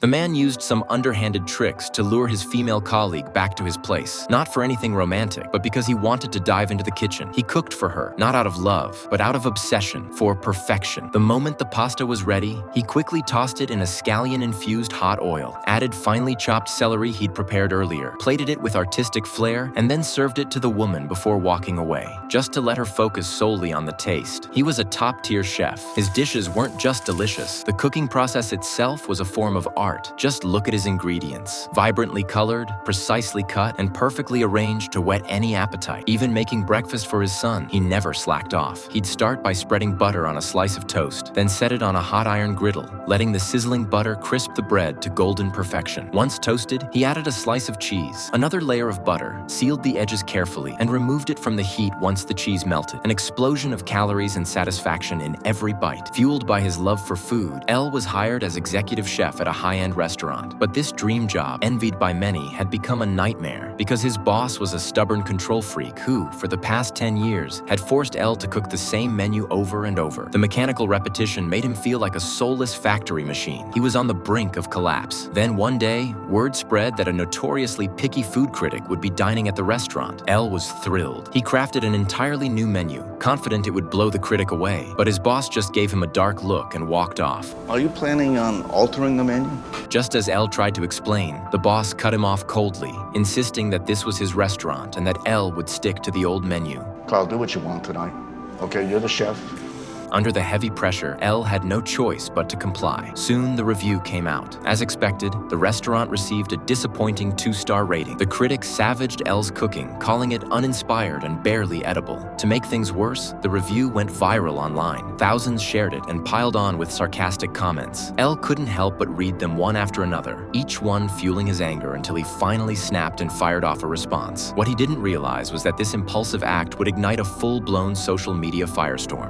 The man used some underhanded tricks to lure his female colleague back to his place, not for anything romantic, but because he wanted to dive into the kitchen. He cooked for her, not out of love, but out of obsession, for perfection. The moment the pasta was ready, he quickly tossed it in a scallion-infused hot oil, added finely chopped celery he'd prepared earlier, plated it with artistic flair, and then served it to the woman before walking away, just to let her focus solely on the taste. He was a top-tier chef. His dishes weren't just delicious. The cooking process itself was a form of art. Just look at his ingredients. Vibrantly colored, precisely cut, and perfectly arranged to whet any appetite. Even making breakfast for his son, he never slacked off. He'd start by spreading butter on a slice of toast, then set it on a hot iron griddle, letting the sizzling butter crisp the bread to golden perfection. Once toasted, he added a slice of cheese, another layer of butter, sealed the edges carefully, and removed it from the heat once the cheese melted. An explosion of calories and satisfaction in every bite. Fueled by his love for food, Elle was hired as executive chef at a high-end restaurant. But this dream job, envied by many, had become a nightmare because his boss was a stubborn control freak who, for the past 10 years, had forced Elle to cook the same menu over and over. The mechanical repetition made him feel like a soulless factory machine. He was on the brink of collapse. Then one day, word spread that a notoriously picky food critic would be dining at the restaurant. Elle was thrilled. He crafted an entirely new menu, confident it would blow the critic away. But his boss just gave him a dark look and walked off. Are you planning on altering the menu? Just as Elle tried to explain, the boss cut him off coldly, insisting that this was his restaurant and that Elle would stick to the old menu. Carl, do what you want tonight. Okay, you're the chef. Under the heavy pressure, Elle had no choice but to comply. Soon, the review came out. As expected, the restaurant received a disappointing 2-star rating. The critics savaged Elle's cooking, calling it uninspired and barely edible. To make things worse, the review went viral online. Thousands shared it and piled on with sarcastic comments. Elle couldn't help but read them one after another, each one fueling his anger until he finally snapped and fired off a response. What he didn't realize was that this impulsive act would ignite a full-blown social media firestorm.